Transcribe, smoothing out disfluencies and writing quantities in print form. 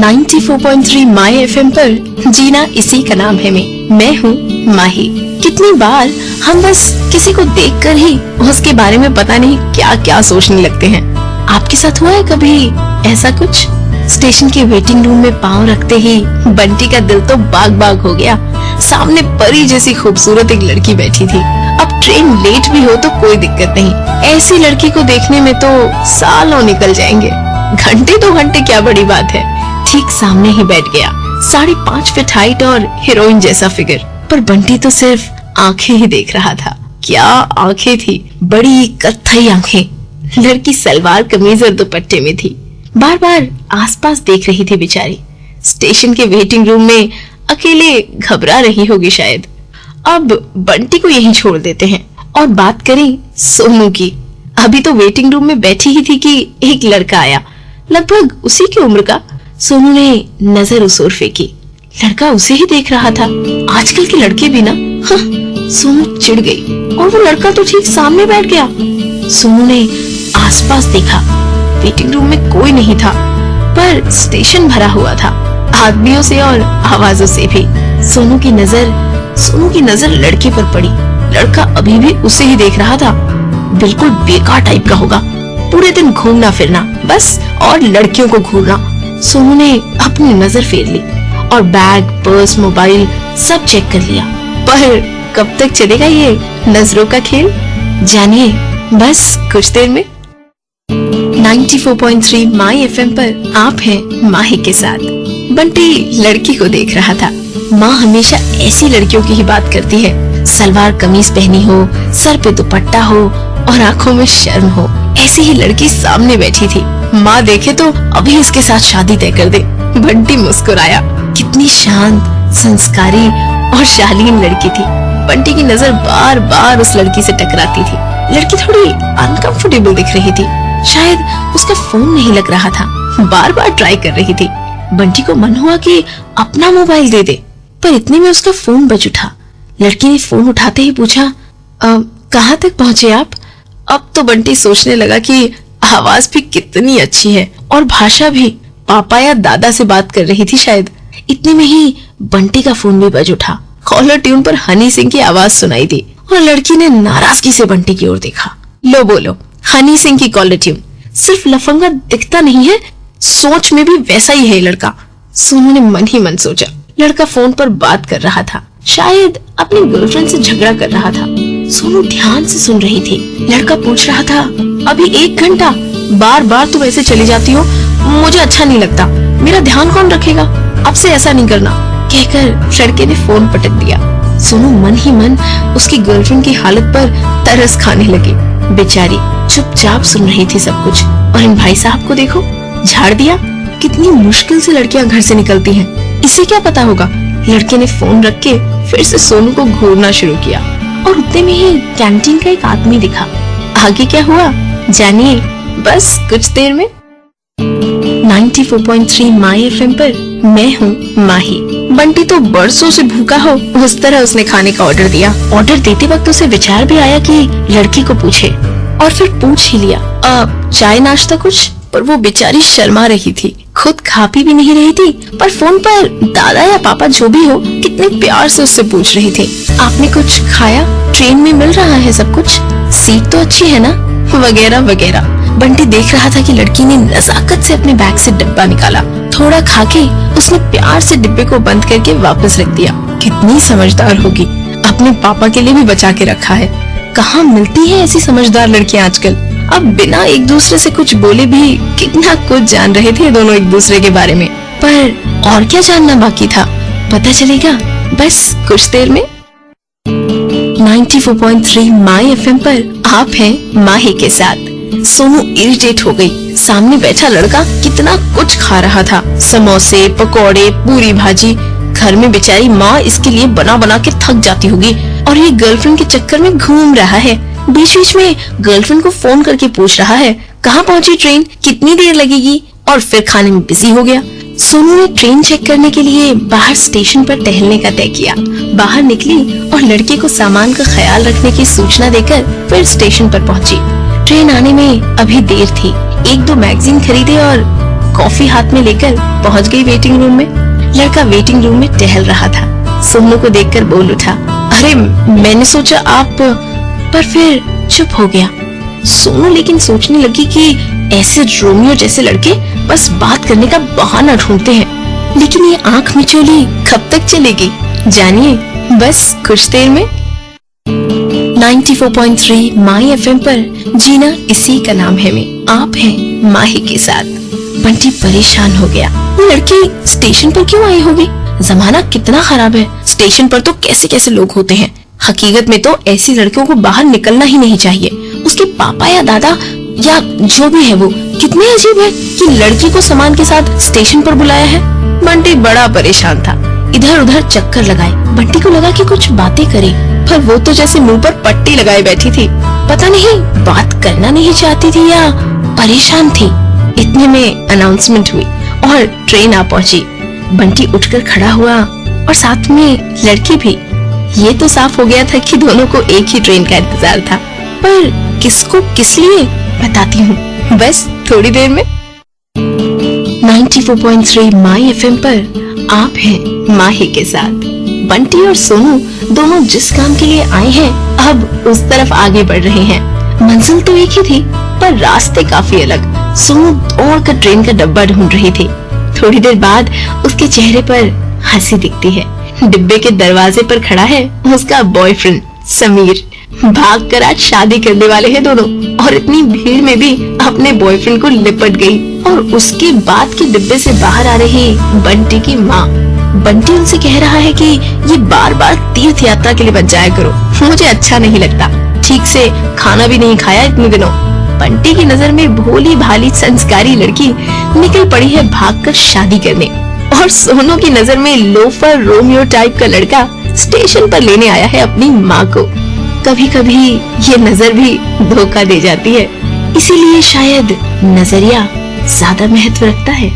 94.3 माई FM पर जीना इसी का नाम है। मैं हूँ माही। कितनी बार हम बस किसी को देखकर ही उसके बारे में पता नहीं क्या क्या सोचने लगते हैं। आपके साथ हुआ है कभी ऐसा कुछ? स्टेशन के वेटिंग रूम में पाँव रखते ही बंटी का दिल तो बाग बाग हो गया। सामने परी जैसी खूबसूरत एक लड़की बैठी थी। अब ट्रेन लेट भी हो तो कोई दिक्कत नहीं, ऐसी लड़की को देखने में तो सालों निकल जाएंगे। घंटे 2 घंटे क्या बड़ी बात है। ठीक सामने ही बैठ गया, 5.5 फीट हाइट और हीरोइन जैसा फिगर। पर बंटी तो सिर्फ आंखें ही देख रहा था। क्या आंखें थी, बड़ी कत्थई आंखें। लड़की सलवार कमीज और दुपट्टे में थी। बार बार आसपास देख रही थी बेचारी। स्टेशन के वेटिंग रूम में अकेले घबरा रही होगी शायद। अब बंटी को यहीं छोड़ देते हैं और बात करें सोनू की। अभी तो वेटिंग रूम में बैठी ही थी कि एक लड़का आया, लगभग उसी की उम्र का। सोनू ने नजर उस ओर फेंकी, लड़का उसे ही देख रहा था। आजकल के लड़के भी ना। सोनू चिढ़ गई और वो लड़का तो ठीक सामने बैठ गया। सोनू ने आसपास देखा, वेटिंग रूम में कोई नहीं था, पर स्टेशन भरा हुआ था, आदमियों से और आवाजों से भी। सोनू की नजर लड़के पर पड़ी। लड़का अभी भी उसे ही देख रहा था। बिल्कुल बेकार टाइप का होगा, पूरे दिन घूमना फिरना बस और लड़कियों को घूरना। सोनू ने अपनी नजर फेर ली और बैग, पर्स, मोबाइल सब चेक कर लिया। पर कब तक चलेगा ये नजरों का खेल, जानिए बस कुछ देर में। 94.3 माई एफएम पर आप हैं माही के साथ। बंटी लड़की को देख रहा था। माँ हमेशा ऐसी लड़कियों की ही बात करती है, सलवार कमीज पहनी हो, सर पे दुपट्टा हो और आंखों में शर्म हो। ऐसी ही लड़की सामने बैठी थी। माँ देखे तो अभी इसके साथ शादी तय कर दे। बंटी मुस्कुराया। कितनी शांत, संस्कारी और शालीन लड़की थी। बंटी की नजर बार बार उस लड़की से टकराती थी। लड़की थोड़ी अनकंफर्टेबल दिख रही थी, शायद उसका फोन नहीं लग रहा था। बार बार ट्राई कर रही थी। बंटी को मन हुआ कि अपना मोबाइल दे दे, पर इतने में उसका फोन बज उठा। लड़की ने फोन उठाते ही पूछा, कहाँ तक पहुँचे आप? अब तो बंटी सोचने लगा कि आवाज भी कितनी अच्छी है और भाषा भी पापा या दादा से बात कर रही थी शायद। इतने में ही बंटी का फोन भी बज उठा। कॉलर ट्यून पर हनी सिंह की आवाज सुनाई दी और लड़की ने नाराजगी से बंटी की ओर देखा। लो बोलो, हनी सिंह की कॉलर ट्यून। सिर्फ लफंगा दिखता नहीं है, सोच में भी वैसा ही है लड़का। सोनू ने मन ही मन सोचा। लड़का फोन पर बात कर रहा था, शायद अपनी गर्लफ्रेंड से झगड़ा कर रहा था। सोनू ध्यान से सुन रही थी। लड़का पूछ रहा था, अभी 1 घंटा? बार बार तुम ऐसे चली जाती हो, मुझे अच्छा नहीं लगता। मेरा ध्यान कौन रखेगा? अब से ऐसा नहीं करना, कहकर लड़के ने फोन पटक दिया। सोनू मन ही मन उसकी गर्लफ्रेंड की हालत पर तरस खाने लगी। बेचारी चुपचाप सुन रही थी सब कुछ। और इन भाई साहब को देखो, झाड़ दिया। कितनी मुश्किल से लड़कियां घर से निकलती हैं, इसे क्या पता होगा। लड़के ने फोन रख के फिर से सोनू को घूरना शुरू किया और उतने में ही कैंटीन का एक आदमी दिखा। आगे क्या हुआ जानिए बस कुछ देर में। 94.3 माई एफएम पर मैं हूँ माही। बंटी तो बरसों से भूखा हो, उस तरह उसने खाने का ऑर्डर दिया। ऑर्डर देते वक्त उसे विचार भी आया कि लड़की को पूछे, और फिर पूछ ही लिया, चाय नाश्ता कुछ? पर वो बेचारी शर्मा रही थी, खुद खा पी भी नहीं रही थी, पर फोन पर दादा या पापा जो भी हो कितने प्यार से उससे पूछ रही थी, आपने कुछ खाया? ट्रेन में मिल रहा है सब कुछ? सीट तो अच्छी है ना? वगैरह वगैरह। बंटी देख रहा था कि लड़की ने नजाकत से अपने बैग से डिब्बा निकाला। थोड़ा खाके उसने प्यार से डिब्बे को बंद करके वापस रख दिया। कितनी समझदार होगी, अपने पापा के लिए भी बचा के रखा है। कहाँ मिलती है ऐसी समझदार लड़कियां आजकल। अब बिना एक दूसरे से कुछ बोले भी कितना कुछ जान रहे थे दोनों एक दूसरे के बारे में। पर और क्या जानना बाकी था, पता चलेगा बस कुछ देर में। 94.3 माई एफएम पर आप हैं माही के साथ। सोनू इरिटेट हो गई। सामने बैठा लड़का कितना कुछ खा रहा था, समोसे, पकोड़े, पूरी भाजी। घर में बेचारी माँ इसके लिए बना बना के थक जाती होगी और ये गर्लफ्रेंड के चक्कर में घूम रहा है। बीच बीच में गर्लफ्रेंड को फोन करके पूछ रहा है, कहाँ पहुँची ट्रेन, कितनी देर लगेगी, और फिर खाने में बिजी हो गया। सोनू ने ट्रेन चेक करने के लिए बाहर स्टेशन पर टहलने का तय किया। बाहर निकली और लड़के को सामान का ख्याल रखने की सूचना देकर फिर स्टेशन पर पहुंची। ट्रेन आने में अभी देर थी। 1-2 मैगजीन खरीदे और कॉफी हाथ में लेकर पहुंच गई वेटिंग रूम में। लड़का वेटिंग रूम में टहल रहा था। सोनू को देखकर बोल उठा, अरे मैंने सोचा आप, पर फिर चुप हो गया। सोनू लेकिन सोचने लगी कि ऐसे रोमियो जैसे लड़के बस बात करने का बहाना ढूंढते हैं, लेकिन ये आंख मिचोली कब तक चलेगी, जानिए बस कुछ देर में। 94.3 माई FM पर जीना इसी का नाम है में आप हैं माही के साथ। बंटी परेशान हो गया। ये लड़की स्टेशन पर क्यों आई होगी? जमाना कितना खराब है, स्टेशन पर तो कैसे कैसे लोग होते हैं। हकीकत में तो ऐसी लड़कियों को बाहर निकलना ही नहीं चाहिए। उसके पापा या दादा या जो भी है वो कितने अजीब है कि लड़की को सामान के साथ स्टेशन पर बुलाया है। बंटी बड़ा परेशान था, इधर उधर चक्कर लगाए। बंटी को लगा कि कुछ बातें करे, पर वो तो जैसे मुंह पर पट्टी लगाए बैठी थी। पता नहीं बात करना नहीं चाहती थी या परेशान थी। इतने में अनाउंसमेंट हुई और ट्रेन आ पहुंची। बंटी उठकर खड़ा हुआ और साथ में लड़की भी। ये तो साफ हो गया था कि दोनों को एक ही ट्रेन का इंतजार था, पर किसको किस लिए बताती हूँ बस थोड़ी देर में। 94.3 माई FM पर आप हैं माही के साथ। बंटी और सोनू दोनों जिस काम के लिए आए हैं अब उस तरफ आगे बढ़ रहे हैं। मंजिल तो एक ही थी पर रास्ते काफी अलग। सोनू दौड़कर ट्रेन का डब्बा ढूंढ रही थी। थोड़ी देर बाद उसके चेहरे पर हंसी दिखती है। डिब्बे के दरवाजे पर खड़ा है उसका बॉयफ्रेंड समीर। भागकर आज शादी करने वाले हैं दोनों, और इतनी भीड़ में भी अपने बॉयफ्रेंड को लिपट गई। और उसके बाद के डिब्बे से बाहर आ रही बंटी की माँ। बंटी उनसे कह रहा है कि ये बार बार तीर्थ यात्रा के लिए बच जाया करो, मुझे अच्छा नहीं लगता, ठीक से खाना भी नहीं खाया इतने दिनों। बंटी की नजर में भोली भाली संस्कारी लड़की निकल पड़ी है भागकर शादी करने, और सोनू की नजर में लोफर रोमियो टाइप का लड़का स्टेशन पर लेने आया है अपनी माँ को। कभी कभी ये नजर भी धोखा दे जाती है, इसीलिए शायद नजरिया ज्यादा महत्व रखता है।